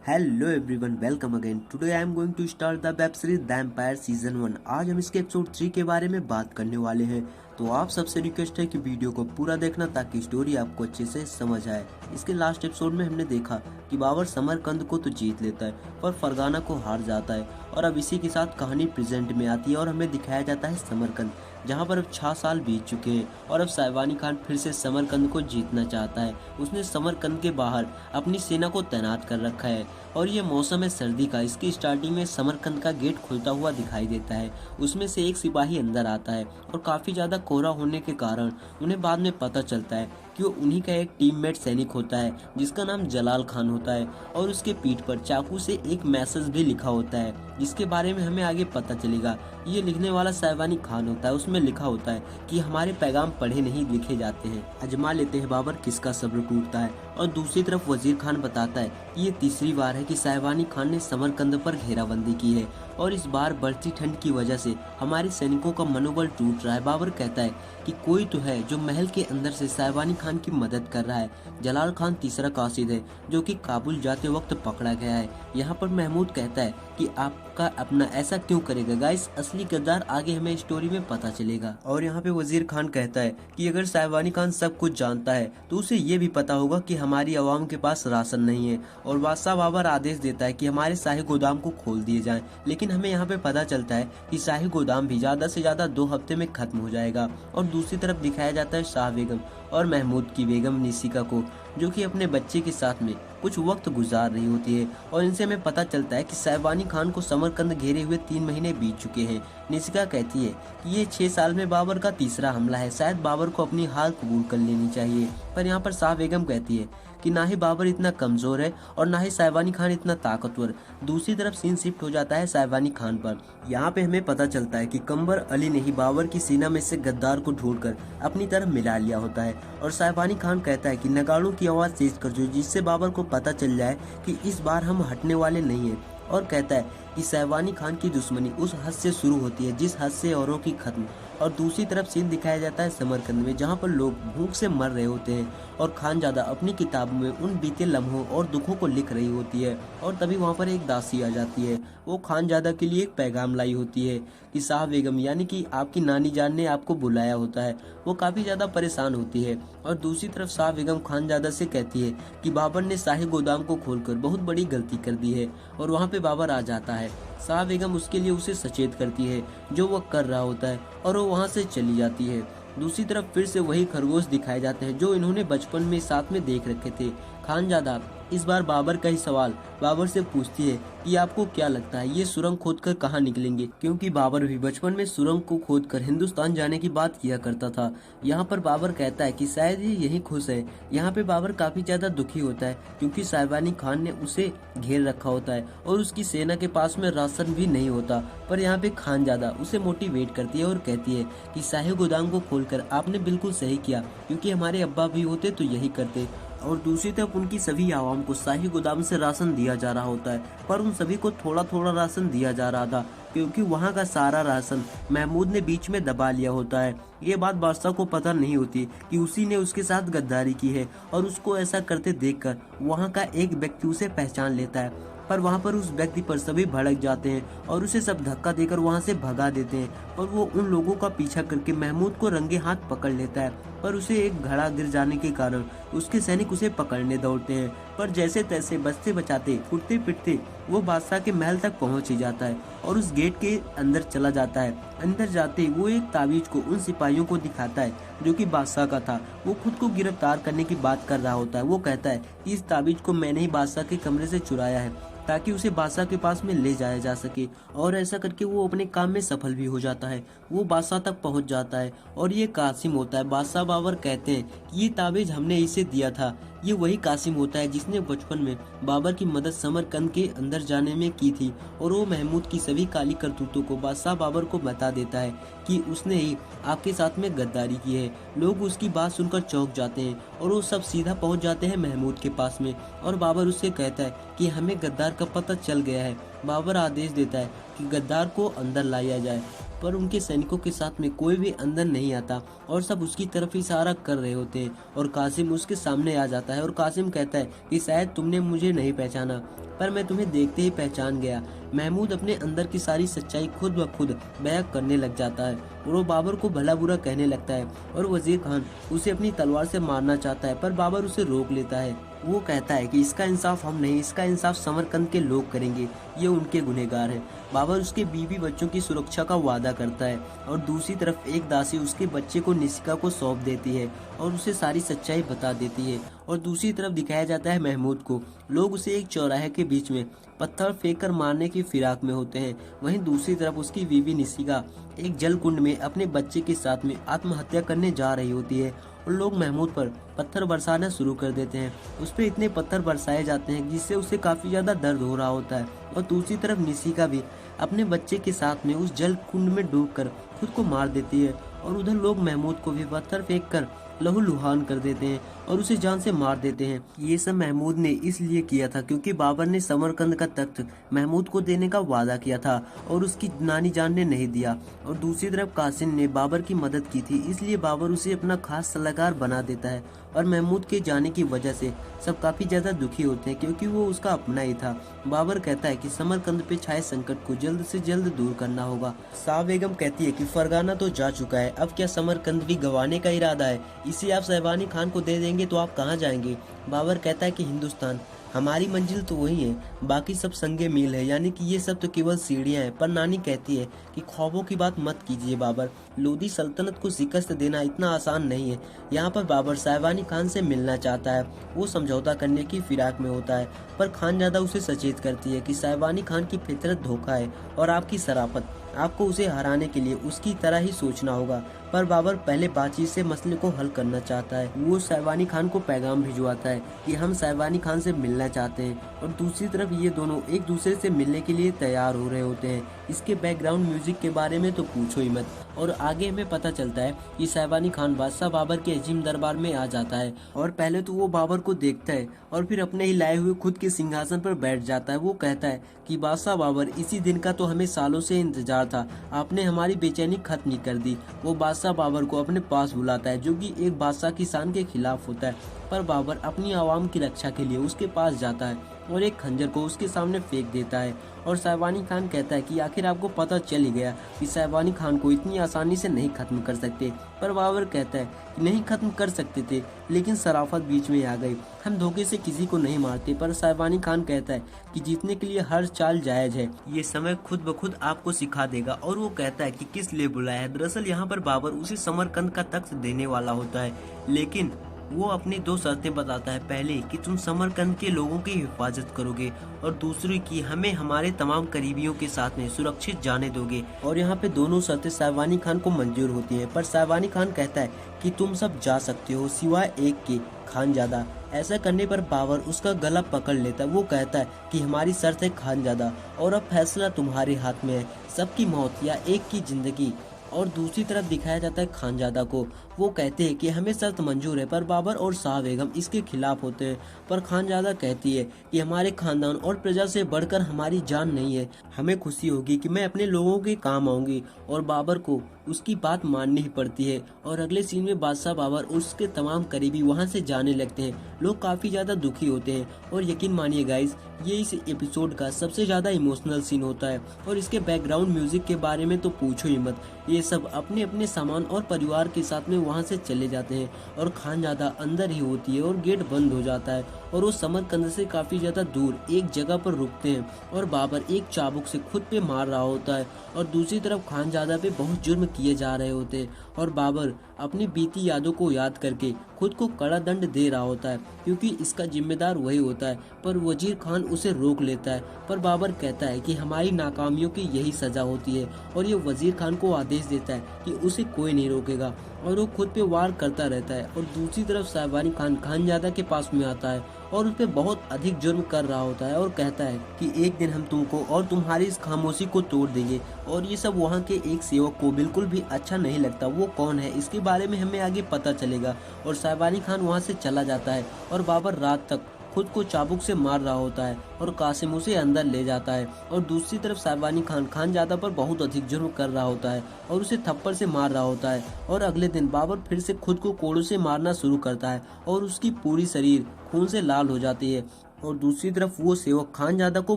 Hello everyone, welcome again. Today I am going to start the web series the empire season 1। आज हम इसके episode 3 के बारे में बात करने वाले हैं। तो आप सबसे रिक्वेस्ट है कि वीडियो को पूरा देखना ताकि स्टोरी आपको अच्छे से समझ आए। इसके लास्ट एपिसोड में हमने देखा कि बाबर समरकंद को तो जीत लेता है पर फरगाना को हार जाता है, और अब इसी के साथ कहानी प्रेजेंट में आती है और हमें दिखाया जाता है समरकंद, जहां पर अब 6 साल बीत चुके हैं और अब साइवानी खान फिर से समरकंद को जीतना चाहता है। उसने समरकंद के बाहर अपनी सेना को तैनात कर रखा है और ये मौसम है सर्दी का। इसकी स्टार्टिंग में समरकंद का गेट खुलता हुआ दिखाई देता है। उसमें से एक सिपाही अंदर आता है और काफ़ी ज़्यादा कोहरा होने के कारण उन्हें बाद में पता चलता है कि वो उन्हीं का एक टीममेट सैनिक होता है जिसका नाम जलाल खान होता है, और उसके पीठ पर चाकू से एक मैसेज भी लिखा होता है जिसके बारे में हमें आगे पता चलेगा। ये लिखने वाला साइवानी खान होता है। उसमें लिखा होता है कि हमारे पैगाम पढ़े नहीं लिखे जाते हैं। अजमा लेते हैं बाबर किसका सब्र टूटता है। और दूसरी तरफ वजीर खान बताता है कि ये तीसरी बार है कि साइवानी खान ने समरकंद पर घेराबंदी की है और इस बार बढ़ती ठंड की वजह से हमारे सैनिकों का मनोबल टूट रहा है। बाबर कहता है कि कोई तो है जो महल के अंदर से साइवानी खान की मदद कर रहा है। जलाल खान तीसरा कासिद है जो कि काबुल जाते वक्त पकड़ा गया है। यहाँ पर महमूद कहता है कि आपका अपना ऐसा क्यों करेगा। गाइस, असली गद्दार आगे हमें स्टोरी में पता चलेगा। और यहाँ पे वजीर खान कहता है कि अगर साइवानी खान सब कुछ जानता है तो उसे ये भी पता होगा कि हमारी आवाम के पास राशन नहीं है। और बादशाह बाबर आदेश देता है कि हमारे शाही गोदाम को खोल दिए जाएं। लेकिन हमें यहाँ पे पता चलता है कि शाही गोदाम भी ज्यादा से ज्यादा 2 हफ्ते में खत्म हो जाएगा। और दूसरी तरफ दिखाया जाता है शाह बेगम और महमूद की बेगम निशिका को, जो कि अपने बच्चे के साथ में कुछ वक्त गुजार रही होती है। और इनसे हमें पता चलता है कि साइवानी खान को समरकंद घेरे हुए 3 महीने बीत चुके हैं। निशिका कहती है कि ये 6 साल में बाबर का तीसरा हमला है, शायद बाबर को अपनी हार कबूल कर लेनी चाहिए। पर यहाँ पर शाह बेगम कहती है कि ना ही बाबर इतना कमजोर है और ना ही साइवानी खान इतना ताकतवर। दूसरी तरफ सीन शिफ्ट हो जाता है साइवानी खान पर। यहाँ पे हमें पता चलता है कि कंबर अली ने ही बाबर की सेना में से गद्दार को ढूंढकर अपनी तरफ मिला लिया होता है। और साइवानी खान कहता है कि नगाड़ों की आवाज तेज कर दो जिससे बाबर को पता चल जाए कि इस बार हम हटने वाले नहीं हैं। और कहता है कि साइवानी खान की दुश्मनी उस हद से शुरू होती है जिस हद से औरों की खत्म। और दूसरी तरफ सीन दिखाया जाता है समरकंद में, जहाँ पर लोग भूख से मर रहे होते हैं और खानजादा अपनी किताबों में उन बीते लम्हों और दुखों को लिख रही होती है। और तभी वहाँ पर एक दासी आ जाती है। वो खानजादा के लिए एक पैगाम लाई होती है कि शाह बेगम यानी कि आपकी नानी जान ने आपको बुलाया होता है। वो काफ़ी ज़्यादा परेशान होती है। और दूसरी तरफ शाह बेगम खानजादा से कहती है कि बाबर ने शाही गोदाम को खोलकर बहुत बड़ी गलती कर दी है। और वहाँ पे बाबर आ जाता है। शाह बेगम उसके लिए उसे सचेत करती है जो वह कर रहा होता है और वो वहाँ से चली जाती है। दूसरी तरफ फिर से वही खरगोश दिखाए जाते हैं जो इन्होंने बचपन में साथ में देख रखे थे। खानजादा इस बार बाबर का ही सवाल बाबर से पूछती है कि आपको क्या लगता है ये सुरंग खोदकर कहाँ निकलेंगे, क्योंकि बाबर भी बचपन में सुरंग को खोदकर हिंदुस्तान जाने की बात किया करता था। यहाँ पर बाबर कहता है कि शायद ये यही खुश है। यहाँ पे बाबर काफी ज्यादा दुखी होता है क्योंकि साइवानी खान ने उसे घेर रखा होता है और उसकी सेना के पास में राशन भी नहीं होता। पर यहाँ पे खानजादा उसे मोटिवेट करती है और कहती है कि शाही गोदाम को खोलकर आपने बिल्कुल सही किया, क्योंकि हमारे अब्बा भी होते तो यही करते। और दूसरी तरफ उनकी सभी आवाम को शाही गोदाम से राशन दिया जा रहा होता है, पर उन सभी को थोड़ा थोड़ा राशन दिया जा रहा था क्योंकि वहाँ का सारा राशन महमूद ने बीच में दबा लिया होता है। ये बात बादशाह को पता नहीं होती कि उसी ने उसके साथ गद्दारी की है, और उसको ऐसा करते देखकर वहाँ का एक व्यक्ति उसे पहचान लेता है। पर वहाँ पर उस व्यक्ति पर सभी भड़क जाते हैं और उसे सब धक्का देकर वहाँ से भगा देते हैं। और वो उन लोगों का पीछा करके महमूद को रंगे हाथ पकड़ लेता है, पर उसे एक घड़ा गिर जाने के कारण उसके सैनिक उसे पकड़ने दौड़ते हैं। पर जैसे तैसे बचते बचाते फुटते पिटते वो बादशाह के महल तक पहुंच ही जाता है और उस गेट के अंदर चला जाता है। अंदर जाते वो एक ताबीज को उन सिपाहियों को दिखाता है जो कि बादशाह का था। वो खुद को गिरफ्तार करने की बात कर रहा होता है। वो कहता है कि इस ताबीज को मैंने ही बादशाह के कमरे से चुराया है ताकि उसे बादशाह के पास में ले जाया जा सके। और ऐसा करके वो अपने काम में सफल भी हो जाता है। वो बादशाह तक पहुंच जाता है और ये कासिम होता है। बादशाह बाबर कहते हैं कि ये ताबीज हमने इसे दिया था। ये वही कासिम होता है जिसने बचपन में बाबर की मदद समरकंद के अंदर जाने में की थी। और वो महमूद की सभी काली करतूतों को बादशाह बाबर को बता देता है कि उसने ही आपके साथ में गद्दारी की है। लोग उसकी बात सुनकर चौंक जाते हैं और वो सब सीधा पहुंच जाते हैं महमूद के पास में। और बाबर उससे कहता है कि हमें गद्दार का पता चल गया है। बाबर आदेश देता है कि गद्दार को अंदर लाया जाए, पर उनके सैनिकों के साथ में कोई भी अंदर नहीं आता और सब उसकी तरफ इशारा कर रहे होते हैं। और कासिम उसके सामने आ जाता है और कासिम कहता है कि शायद तुमने मुझे नहीं पहचाना, पर मैं तुम्हें देखते ही पहचान गया। महमूद अपने अंदर की सारी सच्चाई खुद ब खुद बयां करने लग जाता है और वो बाबर को भला बुरा कहने लगता है। और वजीर खान उसे अपनी तलवार से मारना चाहता है, पर बाबर उसे रोक लेता है। वो कहता है कि इसका इंसाफ हम नहीं, इसका इंसाफ समरकंद के लोग करेंगे, ये उनके गुनहगार हैं। बाबर उसके बीवी बच्चों की सुरक्षा का वादा करता है और दूसरी तरफ एक दासी उसके बच्चे को निशिका को सौंप देती है और उसे सारी सच्चाई बता देती है। और दूसरी तरफ दिखाया जाता है महमूद को। लोग उसे एक चौराहे के बीच में पत्थर फेंक कर मारने की फिराक में होते हैं। वहीं दूसरी तरफ उसकी बीवी निशिका एक जल कुंड में अपने बच्चे के साथ में आत्महत्या करने जा रही होती है और लोग महमूद पर पत्थर बरसाना शुरू कर देते हैं। उस पर इतने पत्थर बरसाए जाते हैं जिससे उसे काफी ज्यादा दर्द हो रहा होता है। और दूसरी तरफ निशिका भी अपने बच्चे के साथ में उस जल कुंड में डूबकर खुद को मार देती है। और उधर लोग महमूद को भी पत्थर फेंक कर लहूलुहान कर देते हैं और उसे जान से मार देते हैं। ये सब महमूद ने इसलिए किया था क्योंकि बाबर ने समरकंद का तख्त महमूद को देने का वादा किया था और उसकी नानी जान ने नहीं दिया। और दूसरी तरफ कासिम ने बाबर की मदद की थी, इसलिए बाबर उसे अपना खास सलाहकार बना देता है। और महमूद के जाने की वजह से सब काफी ज्यादा दुखी होते हैं क्योंकि वो उसका अपना ही था। बाबर कहता है कि समरकंद पे छाए संकट को जल्द से जल्द दूर करना होगा। साह बेगम कहती है कि फरगाना तो जा चुका है, अब क्या समरकंद भी गंवाने का इरादा है? इसे आप शहबानी खान को दे देंगे तो आप कहाँ जाएंगे? बाबर कहता है कि हिंदुस्तान, हमारी मंजिल तो वही है, बाकी सब संगे मील है, यानी कि ये सब तो केवल सीढ़ियां हैं। पर नानी कहती है कि ख्वाबों की बात मत कीजिए बाबर, लोधी सल्तनत को शिकस्त देना इतना आसान नहीं है। यहाँ पर बाबर शहबानी खान से मिलना चाहता है, वो समझौता करने की फिराक में होता है, पर खानजादा उसे सचेत करती है कि शहबानी खान की फितरत धोखा है और आपकी शराफत, आपको उसे हराने के लिए उसकी तरह ही सोचना होगा। पर बाबर पहले बातचीत से मसले को हल करना चाहता है। वो शहबानी खान को पैगाम भिजवाता है कि हम शहबानी खान से मिलना चाहते हैं और दूसरी तरफ ये दोनों एक दूसरे से मिलने के लिए तैयार हो रहे होते हैं। इसके बैकग्राउंड म्यूजिक के बारे में तो पूछो ही मत। और आगे हमें पता चलता है कि शहबानी खान बादशाह बाबर के अजीम दरबार में आ जाता है और पहले तो वो बाबर को देखता है और फिर अपने ही लाए हुए खुद के सिंहासन पर बैठ जाता है। वो कहता है कि बादशाह बाबर, इसी दिन का तो हमें सालों से इंतजार था, आपने हमारी बेचैनी खत्म नहीं कर दी। वो बादशाह बाबर को अपने पास बुलाता है जो कि एक बादशाह की शान के खिलाफ होता है, पर बाबर अपनी आवाम की रक्षा के लिए उसके पास जाता है और एक खंजर को उसके सामने फेंक देता है। और शहबानी खान कहता है कि आखिर आपको पता चल ही गया कि शहबानी खान को इतनी आसानी से नहीं खत्म कर सकते। पर बाबर कहता है कि नहीं खत्म कर सकते थे, लेकिन शराफत बीच में आ गई, हम धोखे से किसी को नहीं मारते। पर शहबानी खान कहता है कि जीतने के लिए हर चाल जायज है, ये समय खुद ब खुद आपको सिखा देगा। और वो कहता है कि किस लिए बुलाया है। दरअसल यहाँ पर बाबर उसे समरकंद का तख्त देने वाला होता है, लेकिन वो अपनी दो शर्तें बताता है। पहले कि तुम समरकंद के लोगों की हिफाजत करोगे और दूसरी कि हमें हमारे तमाम करीबियों के साथ में सुरक्षित जाने दोगे। और यहाँ पे दोनों शर्तें शहबानी खान को मंजूर होती हैं, पर शहबानी खान कहता है कि तुम सब जा सकते हो सिवाय एक के, खानजादा। ऐसा करने पर बाबर उसका गला पकड़ लेता है। वो कहता है कि हमारी शर्त है खानजादा और अब फैसला तुम्हारे हाथ में है, सबकी मौत या एक की जिंदगी। और दूसरी तरफ दिखाया जाता है खानजादा को। वो कहते हैं कि हमें शर्त मंजूर है, पर बाबर और शाह बेगम इसके खिलाफ होते हैं। पर खानजादा कहती है कि हमारे खानदान और प्रजा से बढ़कर हमारी जान नहीं है, हमें खुशी होगी कि मैं अपने लोगों के काम आऊंगी। और बाबर को उसकी बात माननी ही पड़ती है। और अगले सीन में बादशाह बाबर उसके तमाम करीबी वहां से जाने लगते हैं। लोग काफी ज्यादा दुखी होते हैं और यकीन मानिए गाइस, ये इस एपिसोड का सबसे ज्यादा इमोशनल सीन होता है। और इसके बैकग्राउंड म्यूजिक के बारे में तो पूछो ही मत। ये सब अपने अपने सामान और परिवार के साथ में वहां से चले जाते हैं और खानजादा अंदर ही होती है और गेट बंद हो जाता है और वो समरकंद से काफी ज्यादा दूर एक जगह पर रुकते हैं और बाबर एक चाबुक से खुद पे मार रहा होता है और दूसरी तरफ खानजादा पे बहुत जुर्म किए जा रहे होते हैं और बाबर अपनी बीती यादों को याद करके खुद को कड़ा दंड दे रहा होता है क्योंकि इसका जिम्मेदार वही होता है। पर वजीर खान उसे रोक लेता है, पर बाबर कहता है कि हमारी नाकामियों की यही सजा होती है और ये वजीर खान को आदेश देता है कि उसे कोई नहीं रोकेगा और वो खुद पे वार करता रहता है। और दूसरी तरफ शहबानी खान खानजादा के पास में आता है और उस पर बहुत अधिक जुर्म कर रहा होता है और कहता है कि एक दिन हम तुमको और तुम्हारी इस खामोशी को तोड़ देंगे। और ये सब वहाँ के एक सेवक को बिल्कुल भी अच्छा नहीं लगता। वो कौन है इसके बारे में हमें आगे पता चलेगा। और साइबानी खान वहाँ से चला जाता है और बाबर रात तक खुद को चाबुक से मार रहा होता है और कासिम उसे अंदर ले जाता है। और दूसरी तरफ साइबानी खान खानजादा पर बहुत अधिक जुर्म कर रहा होता है और उसे थप्पड़ से मार रहा होता है। और अगले दिन बाबर फिर से खुद को कोड़ों से मारना शुरू करता है और उसकी पूरी शरीर खून से लाल हो जाती है। और दूसरी तरफ वो सेवक खानजादा को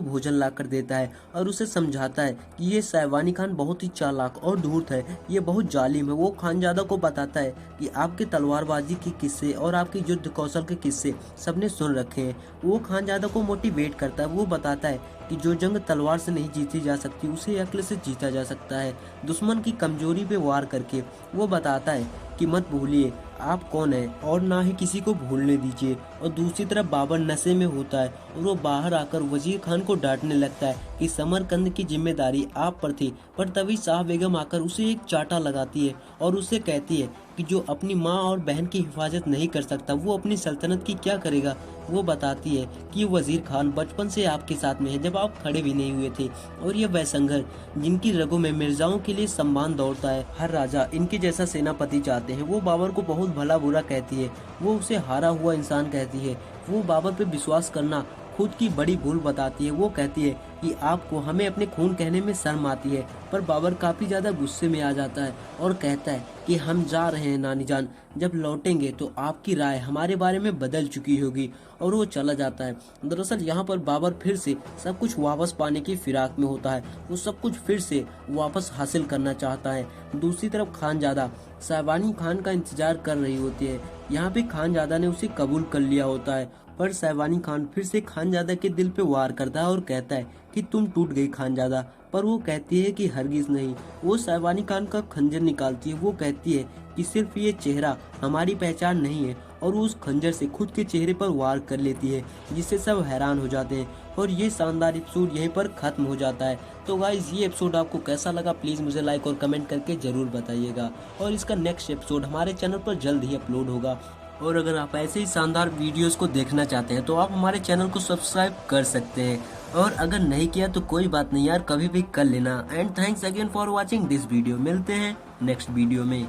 भोजन लाकर देता है और उसे समझाता है कि ये साइबानी खान बहुत ही चालाक और धूर्त है, ये बहुत जालिम है। वो खानजादा को बताता है कि आपके तलवारबाजी के किस्से और आपके युद्ध कौशल के किस्से सबने सुन रखे हैं। वो खानजादा को मोटिवेट करता है। वो बताता है कि जो जंग तलवार से नहीं जीती जा सकती उसे अक्ल से जीता जा सकता है, दुश्मन की कमजोरी पे वार करके। वो बताता है कि मत भूलिए आप कौन है और ना ही किसी को भूलने दीजिए। और दूसरी तरफ बाबर नशे में होता है और वो बाहर आकर वजीर खान को डांटने लगता है कि समरकंद की जिम्मेदारी आप पर थी। पर तभी शाह बेगम आकर उसे एक चाटा लगाती है और उसे कहती है कि जो अपनी माँ और बहन की हिफाजत नहीं कर सकता वो अपनी सल्तनत की क्या करेगा। वो बताती है कि वजीर खान बचपन से आपके साथ में है जब आप खड़े भी नहीं हुए थे। और ये वह संघर जिनकी रगों में मिर्जाओं के लिए सम्मान दौड़ता है, हर राजा इनके जैसा सेनापति चाहते हैं। वो बाबर को बहुत भला बुरा कहती है, वो उसे हारा हुआ इंसान कहती है। वो बाबर पे विश्वास करना खुद की बड़ी भूल बताती है। वो कहती है कि आपको हमें अपने खून कहने में शर्म आती है। पर बाबर काफी ज्यादा गुस्से में आ जाता है और कहता है कि हम जा रहे हैं नानी जान, जब लौटेंगे तो आपकी राय हमारे बारे में बदल चुकी होगी। और वो चला जाता है। दरअसल यहाँ पर बाबर फिर से सब कुछ वापस पाने की फिराक में होता है। वो सब कुछ फिर से वापस हासिल करना चाहता है। दूसरी तरफ खानजादा साइबानी खान का इंतजार कर रही होती है। यहाँ पे खानजादा ने उसे कबूल कर लिया होता है। पर साइबानी खान फिर से खानजादा के दिल पे वार करता है और कहता है कि तुम टूट गई खानजादा। पर वो कहती है कि हरगिज नहीं। वो साइबानी खान का खंजर निकालती है। वो कहती है कि सिर्फ ये चेहरा हमारी पहचान नहीं है। और वो उस खंजर से खुद के चेहरे पर वार कर लेती है, जिससे सब हैरान हो जाते हैं। और ये शानदार एपिसोड यहीं पर खत्म हो जाता है। तो गाइज ये एपिसोड आपको कैसा लगा प्लीज़ मुझे लाइक और कमेंट करके ज़रूर बताइएगा। और इसका नेक्स्ट एपिसोड हमारे चैनल पर जल्द ही अपलोड होगा। और अगर आप ऐसे ही शानदार वीडियोस को देखना चाहते हैं तो आप हमारे चैनल को सब्सक्राइब कर सकते हैं। और अगर नहीं किया तो कोई बात नहीं यार, कभी भी कर लेना। And thanks again for watching this video. मिलते हैं नेक्स्ट वीडियो में।